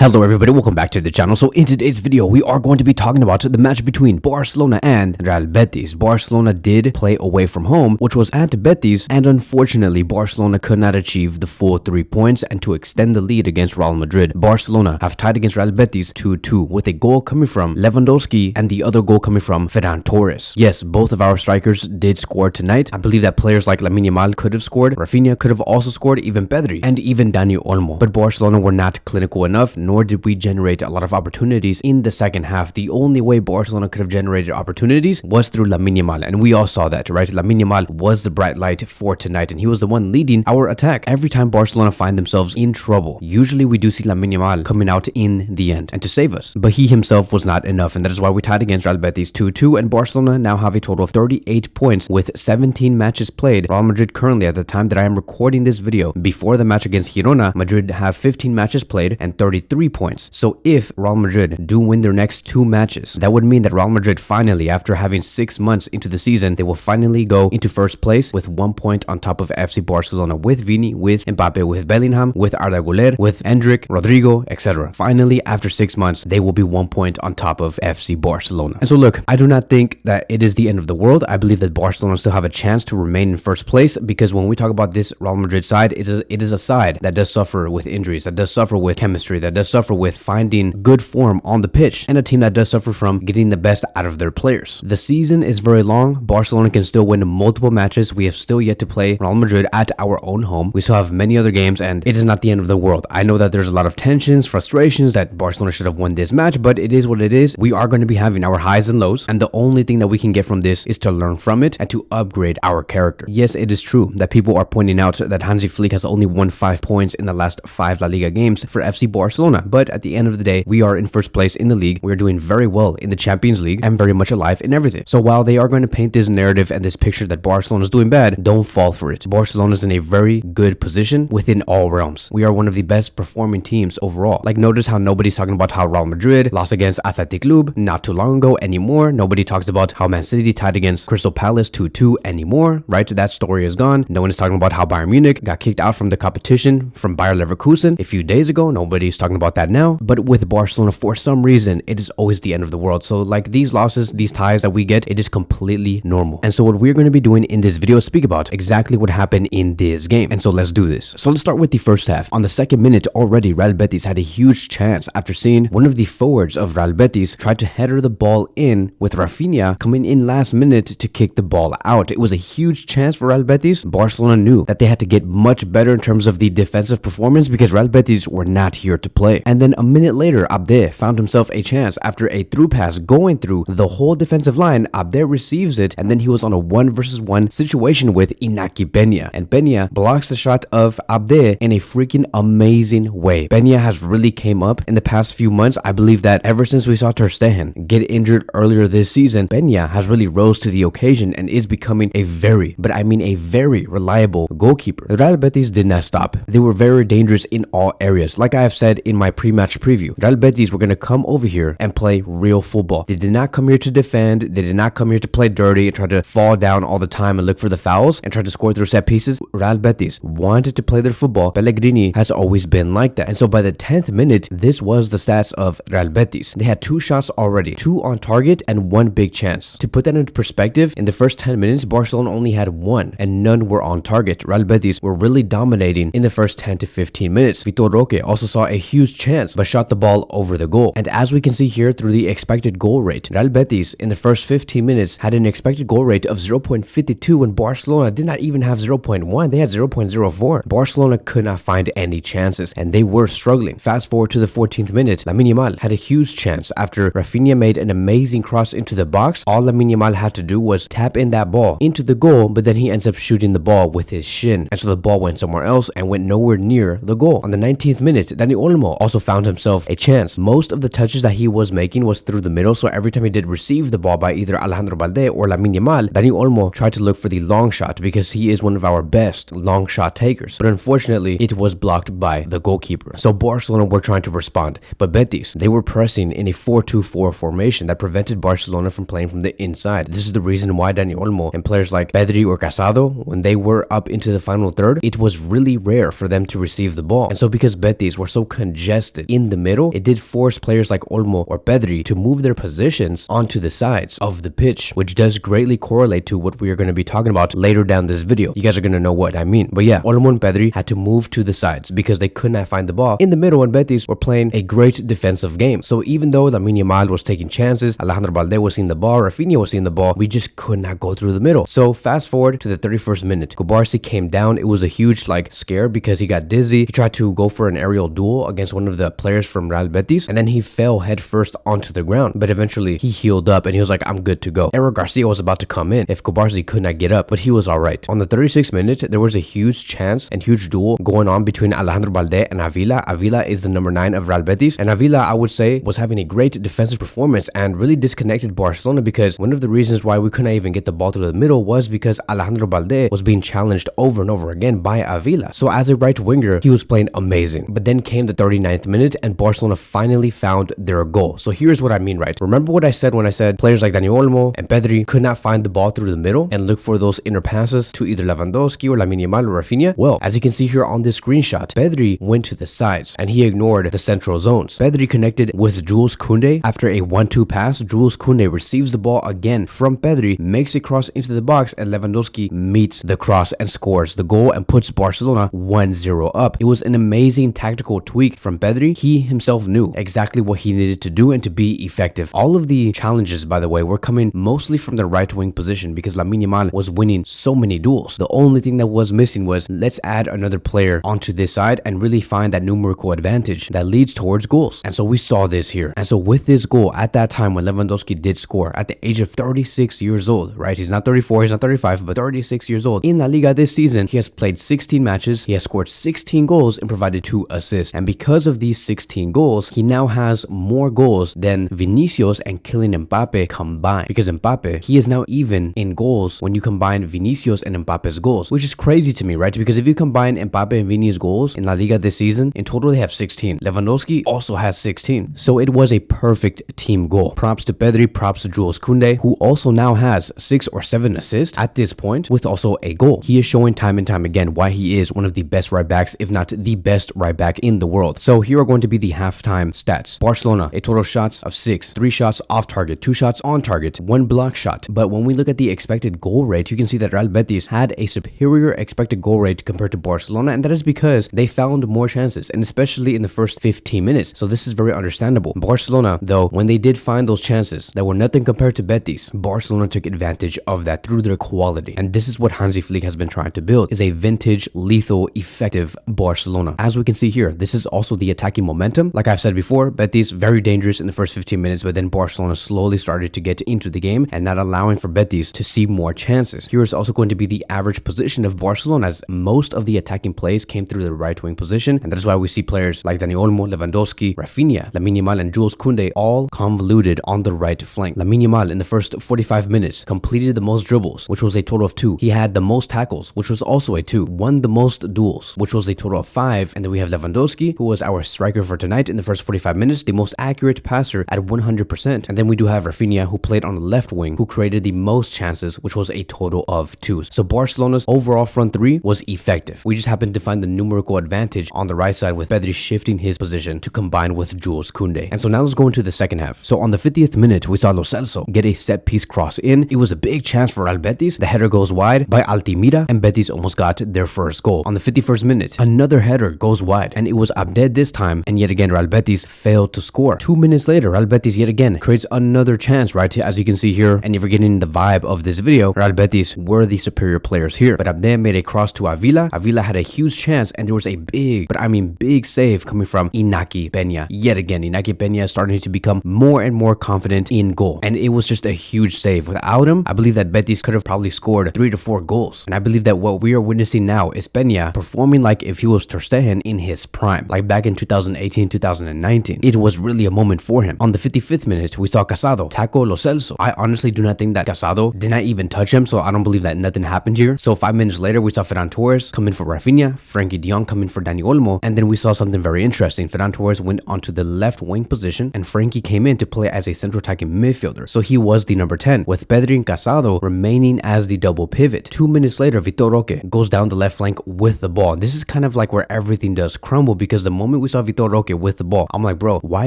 Hello everybody, welcome back to the channel. So in today's video, we are going to be talking about the match between Barcelona and Real Betis. Barcelona did play away from home, which was at Betis, and unfortunately, Barcelona could not achieve the full 3 points and to extend the lead against Real Madrid. Barcelona have tied against Real Betis 2-2 with a goal coming from Lewandowski and the other goal coming from Ferran Torres. Yes, both of our strikers did score tonight. I believe that players like Lamine Yamal could have scored, Rafinha could have also scored, even Pedri, and even Dani Olmo. But Barcelona were not clinical enough, nor did we generate a lot of opportunities in the second half. The only way Barcelona could have generated opportunities was through Lamine Yamal, and we all saw that, right? Lamine Yamal was the bright light for tonight, and he was the one leading our attack. Every time Barcelona find themselves in trouble, usually we do see Lamine Yamal coming out in the end and to save us, but he himself was not enough, and that is why we tied against Real Betis 2-2, and Barcelona now have a total of 38 points with 17 matches played. Real Madrid currently, at the time that I am recording this video, before the match against Girona, Madrid have 15 matches played and 33 points. So if Real Madrid do win their next 2 matches, that would mean that Real Madrid finally, after having 6 months into the season, they will finally go into first place with 1 point on top of FC Barcelona, with Vini, with Mbappe, with Bellingham, with Arda Güler, with Endrick, Rodrigo, etc. Finally, after 6 months, they will be 1 point on top of FC Barcelona. And so look, I do not think that it is the end of the world. I believe that Barcelona still have a chance to remain in first place, because when we talk about this Real Madrid side, it is a side that does suffer with injuries, that does suffer with chemistry, that does suffer with finding good form on the pitch, and a team that does suffer from getting the best out of their players. The season is very long. Barcelona can still win multiple matches. We have still yet to play Real Madrid at our own home. We still have many other games, and it is not the end of the world. I know that there's a lot of tensions, frustrations, that Barcelona should have won this match, but it is what it is. We are going to be having our highs and lows, and the only thing that we can get from this is to learn from it and to upgrade our character. Yes, it is true that people are pointing out that Hansi Flick has only won 5 points in the last 5 La Liga games for FC Barcelona, but at the end of the day, we are in first place in the league. We are doing very well in the Champions League and very much alive in everything. So while they are going to paint this narrative and this picture that Barcelona is doing bad, don't fall for it. Barcelona is in a very good position within all realms. We are one of the best performing teams overall. Like, notice how nobody's talking about how Real Madrid lost against Athletic Club not too long ago anymore. Nobody talks about how Man City tied against Crystal Palace 2-2 anymore, right? That story is gone. No one is talking about how Bayern Munich got kicked out from the competition from Bayer Leverkusen a few days ago. Nobody's talking about that now. But with Barcelona, for some reason, it is always the end of the world. So like, these losses, these ties that we get, it is completely normal. And so what we're going to be doing in this video is speak about exactly what happened in this game. And so let's do this. So let's start with the first half. On the second minute already, Real Betis had a huge chance after seeing one of the forwards of Real Betis try to header the ball in, with Rafinha coming in last minute to kick the ball out. It was a huge chance for Real Betis. Barcelona knew that they had to get much better in terms of the defensive performance, because Real Betis were not here to play. And then a minute later, Abde found himself a chance after a through pass going through the whole defensive line. Abde receives it, and then he was on a 1-versus-1 situation with Iñaki Peña, and Peña blocks the shot of Abde in a freaking amazing way. Peña has really came up in the past few months. I believe that ever since we saw Ter Stegen get injured earlier this season, Peña has really rose to the occasion and is becoming a very, but I mean a very reliable goalkeeper. The Real Betis did not stop. They were very dangerous in all areas. Like I have said in my pre-match preview, Real Betis were going to come over here and play real football. They did not come here to defend. They did not come here to play dirty and try to fall down all the time and look for the fouls and try to score through set pieces. Real Betis wanted to play their football. Pellegrini has always been like that. And so by the 10th minute, this was the stats of Real Betis. They had 2 shots already, 2 on target and 1 big chance. To put that into perspective, in the first 10 minutes, Barcelona only had 1 and none were on target. Real Betis were really dominating in the first 10 to 15 minutes. Vitor Roque also saw a huge chance but shot the ball over the goal. And as we can see here through the expected goal rate, Real Betis in the first 15 minutes had an expected goal rate of 0.52 when Barcelona did not even have 0.1. They had 0.04. Barcelona could not find any chances and they were struggling. Fast forward to the 14th minute, Lamine Yamal had a huge chance after Rafinha made an amazing cross into the box. All Lamine Yamal had to do was tap in that ball into the goal, but then he ends up shooting the ball with his shin, and so the ball went somewhere else and went nowhere near the goal. On the 19th minute, Dani Olmo also found himself a chance. Most of the touches that he was making was through the middle, so every time he did receive the ball by either Alejandro Balde or Lamine Yamal, Dani Olmo tried to look for the long shot because he is one of our best long shot takers. But unfortunately, it was blocked by the goalkeeper. So Barcelona were trying to respond, but Betis, they were pressing in a 4-2-4 formation that prevented Barcelona from playing from the inside. This is the reason why Dani Olmo and players like Pedri or Casado, when they were up into the final third, it was really rare for them to receive the ball. And so because Betis were so congested congested in the middle, it did force players like Olmo or Pedri to move their positions onto the sides of the pitch, which does greatly correlate to what we are going to be talking about later down this video. You guys are going to know what I mean. But yeah, Olmo and Pedri had to move to the sides because they could not find the ball in the middle, and Betis were playing a great defensive game. So even though Lamine Yamal was taking chances, Alejandro Balde was seeing the ball, Rafinha was seeing the ball, we just could not go through the middle. So fast forward to the 31st minute, Kubarsi came down. It was a huge scare because he got dizzy. He tried to go for an aerial duel against one of the players from Real Betis, and then he fell headfirst onto the ground. But eventually he healed up and he was like, I'm good to go. Eric Garcia was about to come in if Kubarsi could not get up, but he was all right. On the 36th minute, there was a huge chance and huge duel going on between Alejandro Balde and Avila. Avila is the number 9 of Real Betis, and Avila, I would say, was having a great defensive performance and really disconnected Barcelona, because one of the reasons why we couldn't even get the ball through the middle was because Alejandro Balde was being challenged over and over again by Avila. So as a right winger, he was playing amazing. But then came the 39th minute and Barcelona finally found their goal. So here's what I mean, right? Remember what I said when I said players like Dani Olmo and Pedri could not find the ball through the middle and look for those inner passes to either Lewandowski or Lamine Yamal or Rafinha? Well, as you can see here on this screenshot, Pedri went to the sides and he ignored the central zones. Pedri connected with Jules Koundé. After a 1-2 pass, Jules Koundé receives the ball again from Pedri, makes it cross into the box, and Lewandowski meets the cross and scores the goal and puts Barcelona 1-0 up. It was an amazing tactical tweak from Pedri. He himself knew exactly what he needed to do and to be effective. All of the challenges, by the way, were coming mostly from the right wing position because Lamine Yamal was winning so many duels. The only thing that was missing was, let's add another player onto this side and really find that numerical advantage that leads towards goals. And so we saw this here. And so with this goal at that time when Lewandowski did score at the age of 36 years old, right? He's not 34, he's not 35, but 36 years old. In La Liga this season, he has played 16 matches, he has scored 16 goals and provided 2 assists. And because of these 16 goals, he now has more goals than Vinicius and Kylian Mbappe combined. Because Mbappe, he is now even in goals when you combine Vinicius and Mbappe's goals, which is crazy to me, right? Because if you combine Mbappe and Vini's goals in La Liga this season, in total they have 16. Lewandowski also has 16. So it was a perfect team goal. Props to Pedri, props to Jules Koundé, who also now has 6 or 7 assists at this point with also a goal. He is showing time and time again why he is one of the best right backs, if not the best right back in the world. So here are going to be the halftime stats. Barcelona, a total of shots of 6, 3 shots off target, 2 shots on target, 1 block shot. But when we look at the expected goal rate, you can see that Real Betis had a superior expected goal rate compared to Barcelona, and that is because they found more chances, and especially in the first 15 minutes. So this is very understandable. Barcelona, though, when they did find those chances that were nothing compared to Betis, Barcelona took advantage of that through their quality. And this is what Hansi Flick has been trying to build, is a vintage, lethal, effective Barcelona. As we can see here, this is also the attacking momentum. Like I've said before, Betis very dangerous in the first 15 minutes, but then Barcelona slowly started to get into the game and not allowing for Betis to see more chances. Here is also going to be the average position of Barcelona, as most of the attacking plays came through the right wing position, and that is why we see players like Dani Olmo, Lewandowski, Rafinha, Lamine Yamal, and Jules Koundé all convoluted on the right flank. Lamine Yamal in the first 45 minutes completed the most dribbles, which was a total of 2. He had the most tackles, which was also a 2. Won the most duels, which was a total of 5. And then we have Lewandowski, who was our striker for tonight in the first 45 minutes, the most accurate passer at 100%. And then we do have Rafinha, who played on the left wing, who created the most chances, which was a total of 2. So Barcelona's overall front 3 was effective. We just happened to find the numerical advantage on the right side with Pedri shifting his position to combine with Jules Koundé. And so now let's go into the second half. So on the 50th minute, we saw Lo Celso get a set piece cross in. It was a big chance for Real Betis. The header goes wide by Altimira, and Betis almost got their first goal. On the 51st minute, another header goes wide, and it was Abded this time, and yet again Real Betis failed to score. 2 minutes later, Real Betis yet again creates another chance, right? As you can see here, and if you're getting the vibe of this video, Real Betis were the superior players here. But Abded made a cross to Avila. Avila had a huge chance, and there was a big, but I mean big save coming from Iñaki Peña. Yet again, Iñaki Peña is starting to become more and more confident in goal, and it was just a huge save. Without him, I believe that Betis could have probably scored 3 to 4 goals. And I believe that what we are witnessing now is Peña performing like if he was Ter Stegen in his prime, like back in 2018, 2019. It was really a moment for him. On the 55th minute, we saw Casado tackle Lo Celso. I honestly do not think that Casado did not even touch him, so I don't believe that nothing happened here. So 5 minutes later, we saw Ferran Torres come in for Rafinha, Frankie de Jong come in for Dani Olmo, and then we saw something very interesting. Ferran Torres went onto the left wing position, and Frankie came in to play as a central attacking midfielder. So he was the number 10, with Pedri and Casado remaining as the double pivot. 2 minutes later, Vitor Roque goes down the left flank with the ball. This is kind of like where everything does crumble, because the moment moment we saw Vitor Roque with the ball, I'm like, bro, why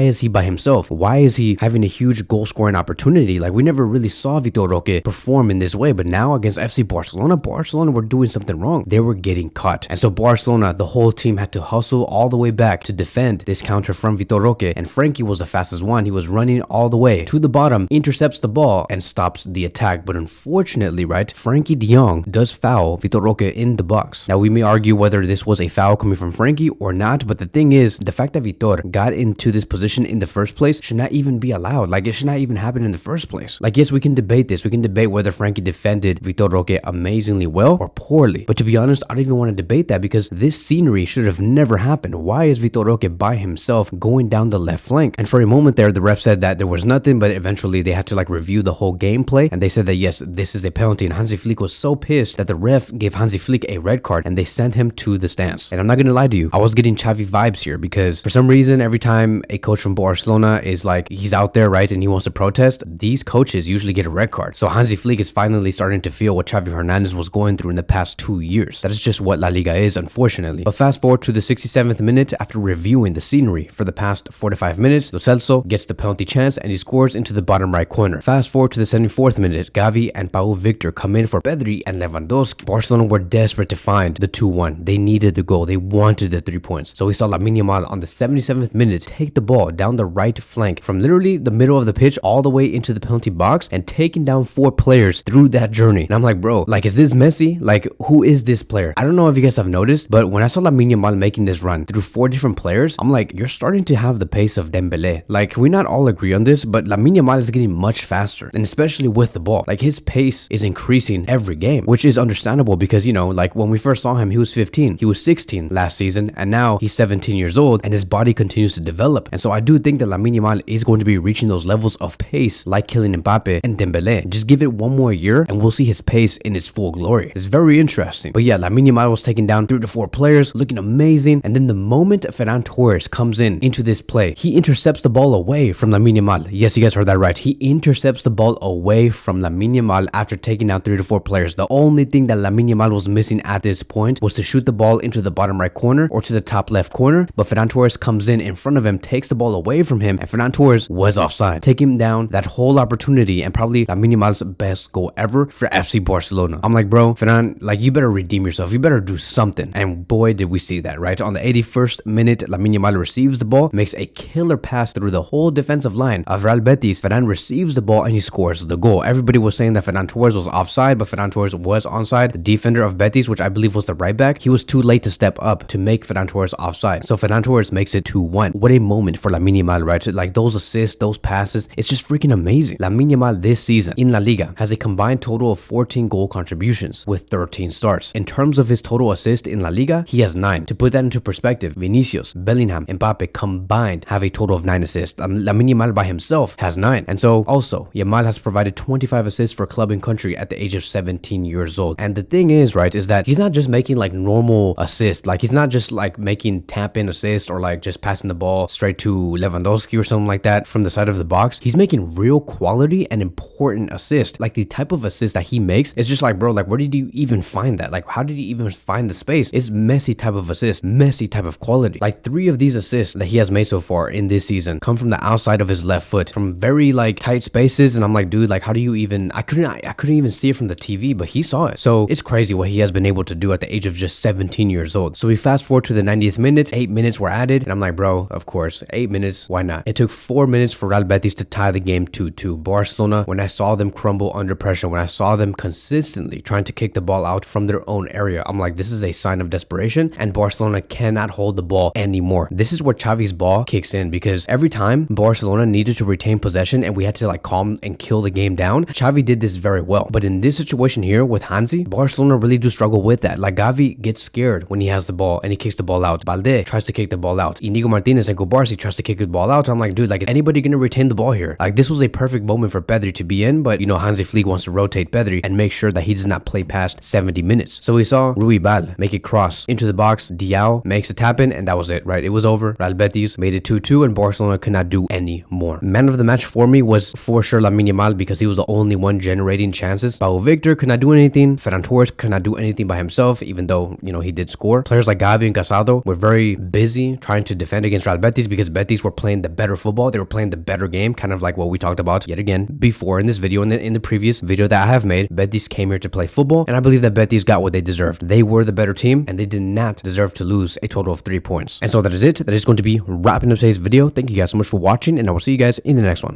is he by himself? Why is he having a huge goal scoring opportunity? Like, we never really saw Vitor Roque perform in this way, but now against FC Barcelona were doing something wrong. They were getting caught. And so Barcelona, the whole team had to hustle all the way back to defend this counter from Vitor Roque, and Frankie was the fastest one. He was running all the way to the bottom, intercepts the ball, and stops the attack. But unfortunately, right, Frankie de Jong does foul Vitor Roque in the box. Now, we may argue whether this was a foul coming from Frankie or not, but the thing is, the fact that Vitor got into this position in the first place should not even be allowed. Like, it should not even happen in the first place. Like, yes, we can debate this. We can debate whether Frankie defended Vitor Roque amazingly well or poorly. But to be honest, I don't even want to debate that because this scenery should have never happened. Why is Vitor Roque by himself going down the left flank? And for a moment there, the ref said that there was nothing, but eventually they had to like review the whole gameplay, and they said that yes, this is a penalty. And Hansi Flick was so pissed that the ref gave Hansi Flick a red card and they sent him to the stands. And I'm not gonna lie to you, I was getting Xavi vibes here because for some reason, every time a coach from Barcelona is like, he's out there, right, and he wants to protest, these coaches usually get a red card. So Hansi Flick is finally starting to feel what Xavi Hernandez was going through in the past 2 years. That is just what La Liga is, unfortunately. But fast forward to the 67th minute, after reviewing the scenery for the past 45 minutes, Lo Celso gets the penalty chance and he scores into the bottom right corner. Fast forward to the 74th minute, Gavi and Pau Victor come in for Pedri and Lewandowski. Barcelona were desperate to find the 2-1. They needed the goal. They wanted the 3 points. So we saw Lamine Yamal on the 77th minute take the ball down the right flank from literally the middle of the pitch all the way into the penalty box and taking down 4 players through that journey. And I'm like, bro, like, is this Messi? Like, who is this player? I don't know if you guys have noticed, but when I saw Lamine Yamal making this run through 4 different players, I'm like, you're starting to have the pace of Dembele. Like, we not all agree on this, but Lamine Yamal is getting much faster, and especially with the ball. Like, his pace is increasing every game, which is understandable because, you know, like when we first saw him, he was 15, he was 16 last season, and now he's 17 years old, and his body continues to develop. And so I do think that Lamine Yamal is going to be reaching those levels of pace like Kylian Mbappe and Dembele. Just give it 1 more year, and we'll see his pace in its full glory. It's very interesting. But yeah, Lamine Yamal was taking down 3 to 4 players, looking amazing, and then the moment Ferran Torres comes into this play, he intercepts the ball away from Lamine Yamal. Yes, you guys heard that right. He intercepts the ball away from Lamine Yamal after taking down 3 to 4 players. The only thing that Lamine Yamal was missing at this point was to shoot the ball into the bottom right corner or to the top left corner, but Ferran Torres comes in front of him, takes the ball away from him, and Ferran Torres was offside, taking down that whole opportunity and probably Lamine Yamal's best goal ever for FC Barcelona. I'm like, bro, Ferran, like, you better redeem yourself. You better do something. And boy, did we see that, right? On the 81st minute, Lamine Yamal receives the ball, makes a killer pass through the whole defensive line of Real Betis. Ferran receives the ball and he scores the goal. Everybody was saying that Ferran Torres was offside, but Ferran Torres was onside. The defender of Betis, which I believe was the right back, he was too late to step up to make Ferran Torres offside. So Ferran Torres makes it 2-1. What a moment for Lamine Yamal, right? Like, those assists, those passes, it's just freaking amazing. Lamine Yamal this season in La Liga has a combined total of 14 goal contributions with 13 starts. In terms of his total assist in La Liga, he has 9. To put that into perspective, Vinicius, Bellingham, Mbappe combined have a total of 9 assists. Lamine Yamal by himself has 9. And so also, Yamal has provided 25 assists for club and country at the age of 17 years old. And the thing is, right, is that he's not just making like normal assists. Like, he's not just like making tap-in assists or like just passing the ball straight to Lewandowski or something like that from the side of the box. He's making real quality and important assists. Like, the type of assist that he makes is just like, bro, like, where did you even find that? Like, how did he even find the space? It's Messi type of assist, Messi type of quality. Like, 3 of these assists that he has made so far in this season come from the outside of his left foot from very like tight spaces. And I'm like, dude, like, how do you even, I couldn't even see it from the TV, but he saw it. So it's crazy what he has been able to do at the age of just 17 years old. So we fast forward to the 90th minute, 8 minutes were added, and I'm like, bro, of course, 8 minutes, why not? It took 4 minutes for Real Betis to tie the game 2-2. Barcelona, when I saw them crumble under pressure, when I saw them consistently trying to kick the ball out from their own area, I'm like, this is a sign of desperation, and Barcelona cannot hold the ball anymore. This is where Xavi's ball kicks in, because every time Barcelona needed to retain possession and we had to like calm and kill the game down, Xavi did this very well. But in this situation here with Hansi, Barcelona really do struggle with that. Like, Gavi gets scared when he has the ball and he kicks the ball out. Balde tries to kick the ball out. Inigo Martinez and Kubarsi tries to kick the ball out. I'm like, dude, like, is anybody gonna retain the ball here? Like, this was a perfect moment for Pedri to be in, but you know, Hansi Flick wants to rotate Pedri and make sure that he does not play past 70 minutes. So we saw Rui Bal make a cross into the box. Diao makes a tap in, and that was it, right? It was over. Real Betis made it 2-2, and Barcelona could not do any more. Man of the match for me was for sure Lamine Yamal, because he was the only one generating chances. Pau Victor could not do anything. Ferran Torres could not do anything by himself, even though, you know, he did score. Players like Gavi and Casado were very busy trying to defend against Real Betis because Betis were playing the better football. They were playing the better game, kind of like what we talked about yet again before in this video, in the previous video that I have made. Betis came here to play football, and I believe that Betis got what they deserved. They were the better team, and they did not deserve to lose a total of 3 points. And so that is it. That is going to be wrapping up today's video. Thank you guys so much for watching, and I will see you guys in the next one.